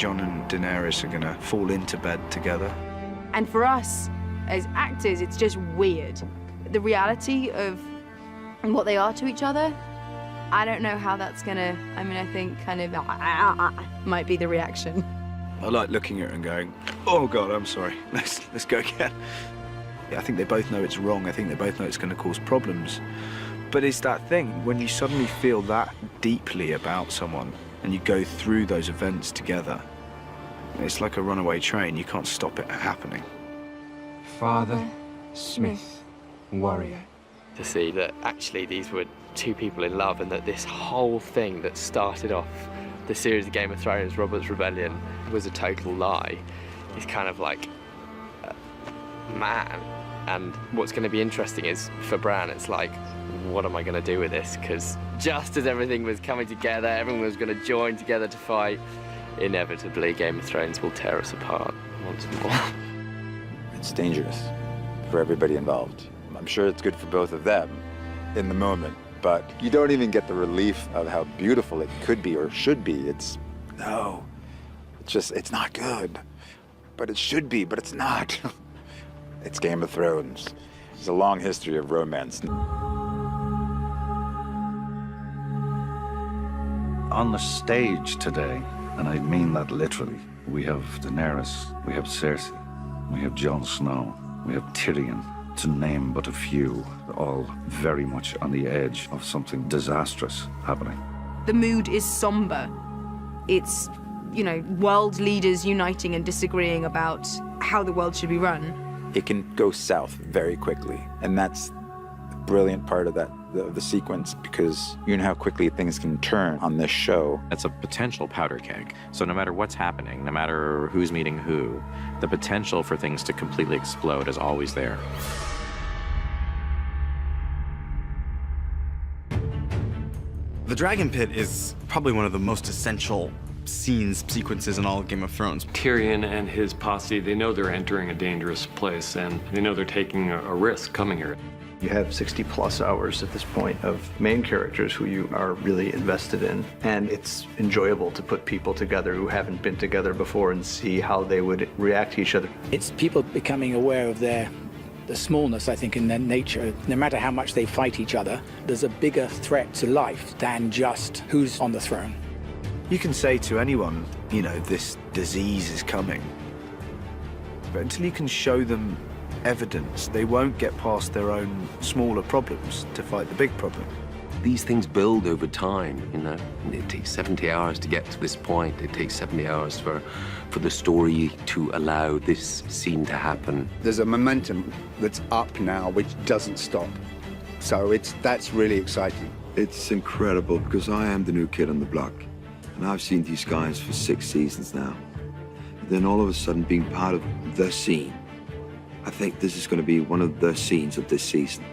Jon and Daenerys are going to fall into bed together. And for us, as actors, it's just weird. The reality of what they are to each other, I don't know how that's gonna, I think kind of might be the reaction. I like looking at her and going, oh God, I'm sorry, let's go again. I think they both know it's wrong. I think they both know it's gonna cause problems. But it's that thing, when you suddenly feel that deeply about someone and you go through those events together, it's like a runaway train. You can't stop it happening. Father, Smith, warrior. To see that actually these were two people in love and that this whole thing that started off the series of Game of Thrones, Robert's Rebellion, was a total lie is kind of like, man. And what's going to be interesting is for Bran, it's like, what am I going to do with this? Because just as everything was coming together, everyone was going to join together to fight, inevitably Game of Thrones will tear us apart once more. It's dangerous for everybody involved. I'm sure it's good for both of them in the moment, but you don't even get the relief of how beautiful it could be or should be. It's not good. But it should be, but it's not. It's Game of Thrones. There's a long history of romance. On the stage today, and I mean that literally, we have Daenerys, we have Cersei, we have Jon Snow, we have Tyrion, to name but a few, all very much on the edge of something disastrous happening. The mood is somber. It's, world leaders uniting and disagreeing about how the world should be run. It can go south very quickly, and that's the brilliant part of the sequence, because you know how quickly things can turn on this show. It's a potential powder keg. So no matter what's happening, no matter who's meeting who, the potential for things to completely explode is always there. The Dragon Pit is probably one of the most essential sequences in all of Game of Thrones. Tyrion and his posse, they know they're entering a dangerous place, and they know they're taking a risk coming here. You have 60+ hours at this point of main characters who you are really invested in, and it's enjoyable to put people together who haven't been together before and see how they would react to each other. It's people becoming aware of the smallness, I think, in their nature. No matter how much they fight each other, there's a bigger threat to life than just who's on the throne. You can say to anyone, this disease is coming, but until you can show them evidence, they won't get past their own smaller problems to fight the big problem. These things build over time, It takes 70 hours to get to this point. It takes 70 hours for the story to allow this scene to happen. There's a momentum that's up now which doesn't stop. So that's really exciting. It's incredible because I am the new kid on the block. And I've seen these guys for 6 seasons now. And then all of a sudden being part of the scene. I think this is going to be one of the scenes of this season.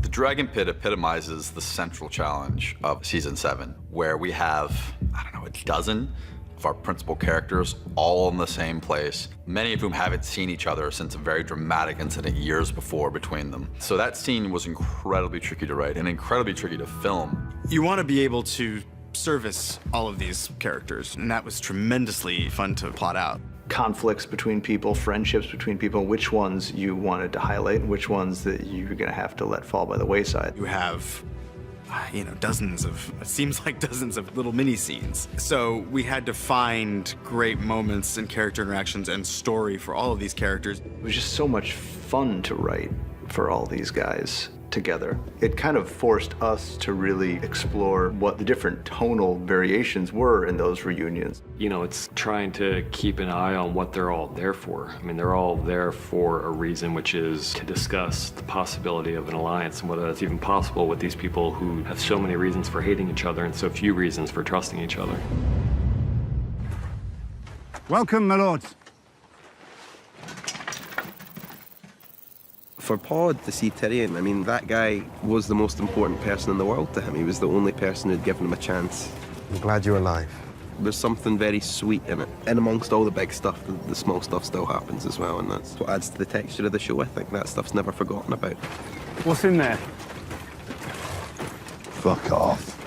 The Dragon Pit epitomizes the central challenge of season 7, where we have, a dozen of our principal characters all in the same place, many of whom haven't seen each other since a very dramatic incident years before between them. So that scene was incredibly tricky to write and incredibly tricky to film. You want to be able to service all of these characters, and that was tremendously fun to plot out. Conflicts between people, friendships between people, which ones you wanted to highlight and which ones that you're going to have to let fall by the wayside. You have, dozens of little mini scenes. So we had to find great moments and character interactions and story for all of these characters. It was just so much fun to write for all these guys together. It kind of forced us to really explore what the different tonal variations were in those reunions. It's trying to keep an eye on what they're all there for. They're all there for a reason, which is to discuss the possibility of an alliance and whether that's even possible with these people who have so many reasons for hating each other and so few reasons for trusting each other. Welcome, my lords. For Pod to see Tyrion, that guy was the most important person in the world to him. He was the only person who'd given him a chance. I'm glad you're alive. There's something very sweet in it. And amongst all the big stuff, the small stuff still happens as well, and that's what adds to the texture of the show. I think that stuff's never forgotten about. What's in there? Fuck off.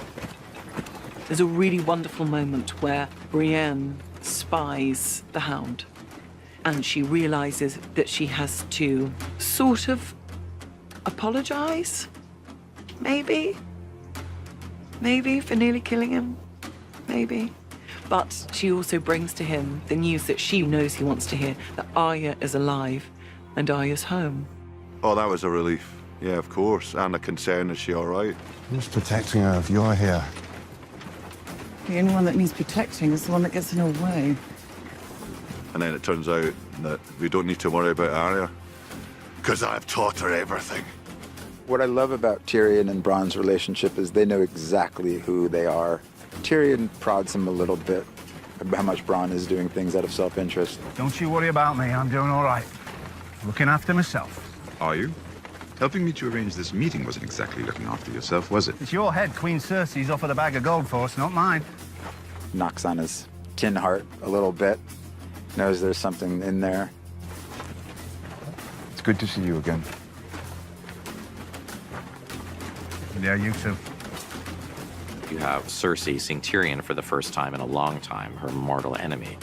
There's a really wonderful moment where Brienne spies the Hound, and she realizes that she has to sort of apologize, maybe for nearly killing him, maybe. But she also brings to him the news that she knows he wants to hear, that Arya is alive and Arya's home. Oh, that was a relief. Yeah, of course. And a concern, is she all right? Who's protecting her if you're here? The only one that needs protecting is the one that gets in her way. And then it turns out that we don't need to worry about Arya, because I've taught her everything. What I love about Tyrion and Bronn's relationship is they know exactly who they are. Tyrion prods him a little bit about how much Bronn is doing things out of self-interest. Don't you worry about me. I'm doing all right. Looking after myself. Are you? Helping me to arrange this meeting wasn't exactly looking after yourself, was it? It's your head Queen Cersei's offered a bag of gold for us, not mine. Knocks on his tin heart a little bit. Knows there's something in there. It's good to see you again. Yeah, you too. You have Cersei seeing Tyrion for the first time in a long time, her mortal enemy.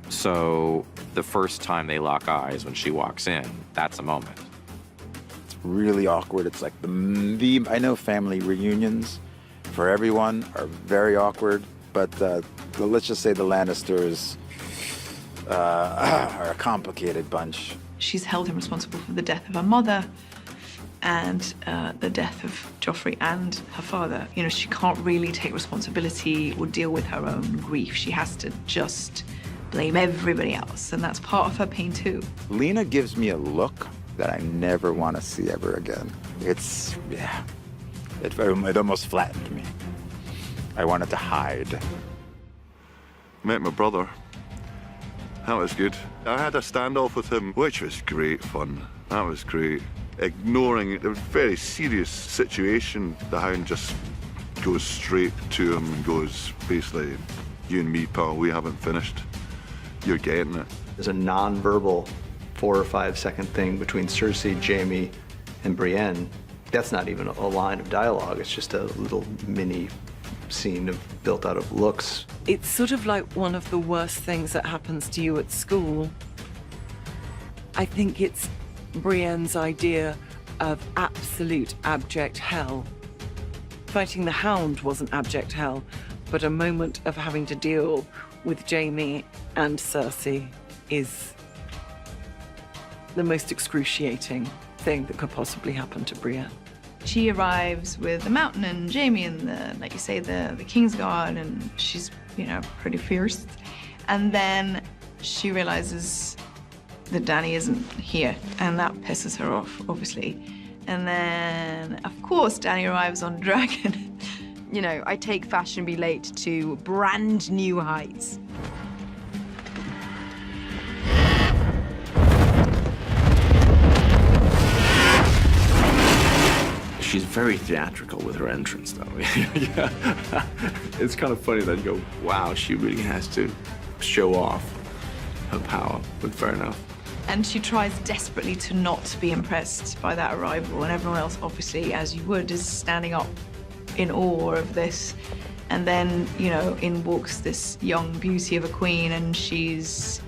So the first time they lock eyes when she walks in, that's a moment. It's really awkward. It's like I know family reunions for everyone are very awkward, but let's just say the Lannisters are a complicated bunch. She's held him responsible for the death of her mother and the death of Joffrey and her father. You know, she can't really take responsibility or deal with her own grief. She has to just blame everybody else, and that's part of her pain too. Lena gives me a look that I never want to see ever again. It almost flattened me. I wanted to hide. Met my brother. That was good. I had a standoff with him, which was great fun. That was great. Ignoring a very serious situation, the Hound just goes straight to him and goes, basically, you and me, pal, we haven't finished. You're getting it. There's a non-verbal 4 or 5 second thing between Cersei, Jaime, and Brienne. That's not even a line of dialogue. It's just a little mini scene built out of looks. It's sort of like one of the worst things that happens to you at school. I think it's Brienne's idea of absolute abject hell. Fighting the Hound wasn't abject hell, but a moment of having to deal with Jaime and Cersei is the most excruciating thing that could possibly happen to Brienne. She arrives with the Mountain and Jaime and like you say, the Kingsguard, and she's, pretty fierce. And then she realizes that Dany isn't here, and that pisses her off, obviously. And then, of course, Dany arrives on Dragon. I take Fashionably Late to brand new heights. She's very theatrical with her entrance, though. Yeah. It's kind of funny that you go, wow, she really has to show off her power, but fair enough. And she tries desperately to not be impressed by that arrival, and everyone else, obviously, as you would, is standing up in awe of this. And then, in walks this young beauty of a queen, and she's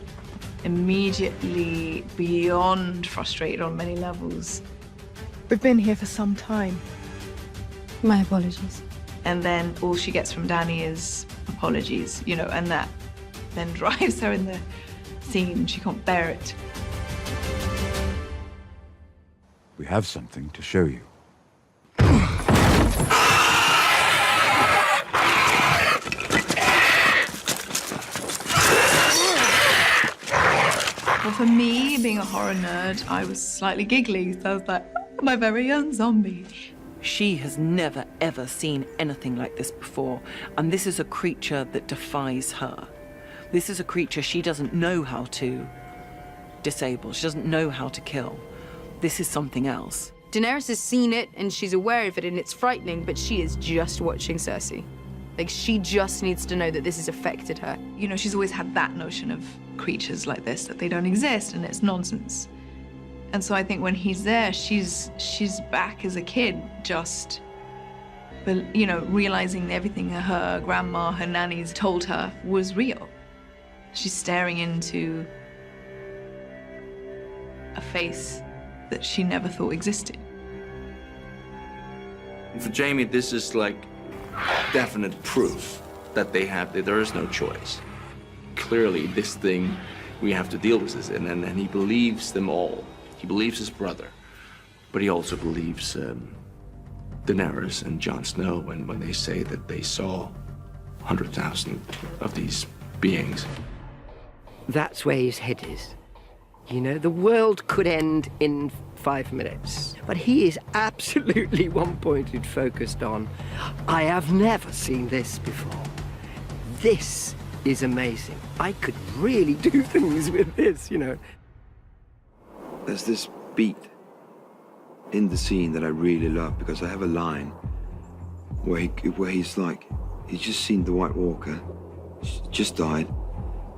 immediately beyond frustrated on many levels. We've been here for some time. My apologies. And then all she gets from Dany is apologies, and that then drives her in the scene. She can't bear it. We have something to show you. Well, for me, being a horror nerd, I was slightly giggly. So I was like, oh, my very own zombie. She has never, ever seen anything like this before. And this is a creature that defies her. This is a creature she doesn't know how to disable. She doesn't know how to kill. This is something else. Daenerys has seen it, and she's aware of it, and it's frightening, but she is just watching Cersei. She just needs to know that this has affected her. She's always had that notion of creatures like this, that they don't exist, and it's nonsense. And so I think when he's there, she's back as a kid, just But, you know, realizing everything her grandma, her nannies told her was real. She's staring into a face that she never thought existed. For Jamie, this is like definite proof that there is no choice. Clearly, this thing, we have to deal with this, and he believes them all. He believes his brother, but he also believes Daenerys and Jon Snow when they say that they saw 100,000 of these beings. That's where his head is. You know, the world could end in 5 minutes, but he is absolutely one-pointed, focused on, I have never seen this before. This is amazing. I could really do things with this, you know. There's this beat in the scene that I really love, because I have a line where he's like, he's just seen the White Walker, just died,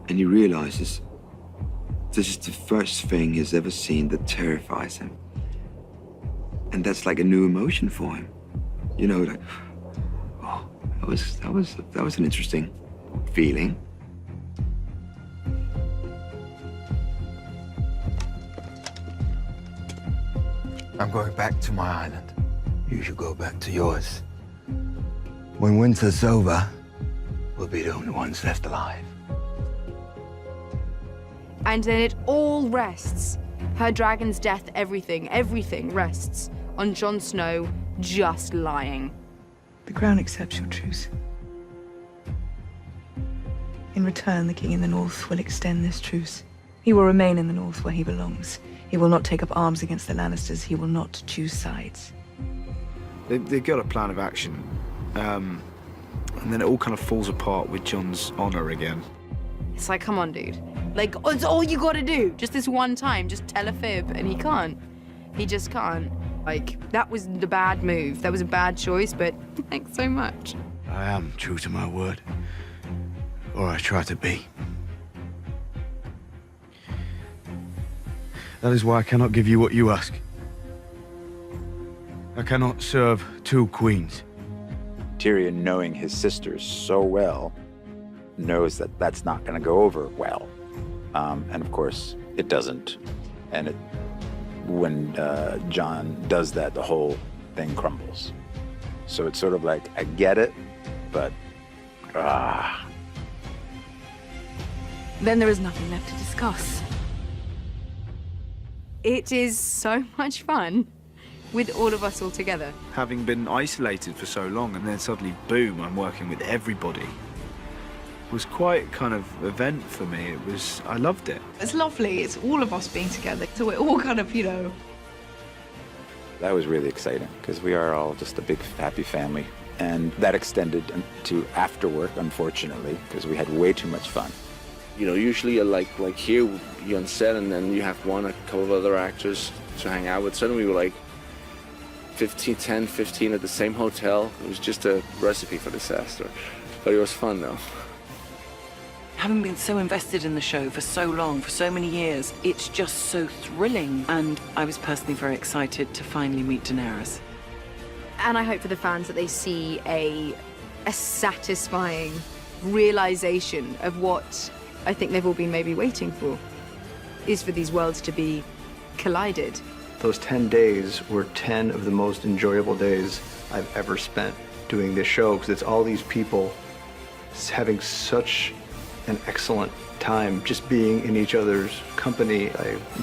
and he realizes this is the first thing he's ever seen that terrifies him. And that's like a new emotion for him. You know, like, oh, that was an interesting feeling. I'm going back to my island. You should go back to yours. When winter's over, we'll be the only ones left alive. And then it all rests. Her dragon's death, everything rests on Jon Snow just lying. The crown accepts your truce. In return, the king in the north will extend this truce. He will remain in the north where he belongs. He will not take up arms against the Lannisters. He will not choose sides. They've got a plan of action. And then it all kind of falls apart with Jon's honor again. It's like, come on, dude. Like, it's all you gotta do. Just this one time, just tell a fib, and he can't. He just can't. Like, that was the bad move. That was a bad choice, but thanks so much. I am true to my word. Or I try to be. That is why I cannot give you what you ask. I cannot serve two queens. Tyrion, knowing his sisters so well, knows that that's not going to go over well. And of course, it doesn't. And when Jon does that, the whole thing crumbles. So it's sort of like, I get it, but Then there is nothing left to discuss. It is so much fun with all of us all together. Having been isolated for so long, and then suddenly, boom, I'm working with everybody. It was quite kind of event for me. I loved it. It's lovely. It's all of us being together. So we're all kind of, you know. that was really exciting because we are all just a big happy family. And that extended to after work, unfortunately, because we had way too much fun. You know, usually like here, you're on set and then you have a couple of other actors to hang out with. Suddenly we were like 10, 15 at the same hotel. It was just a recipe for disaster. But it was fun though. Having been so invested in the show for so long, for so many years, it's just so thrilling. And I was personally very excited to finally meet Daenerys. And I hope for the fans that they see a satisfying realization of what I think they've all been maybe waiting for, is for these worlds to be collided. Those 10 days were 10 of the most enjoyable days I've ever spent doing this show, because it's all these people having such an excellent time just being in each other's company. I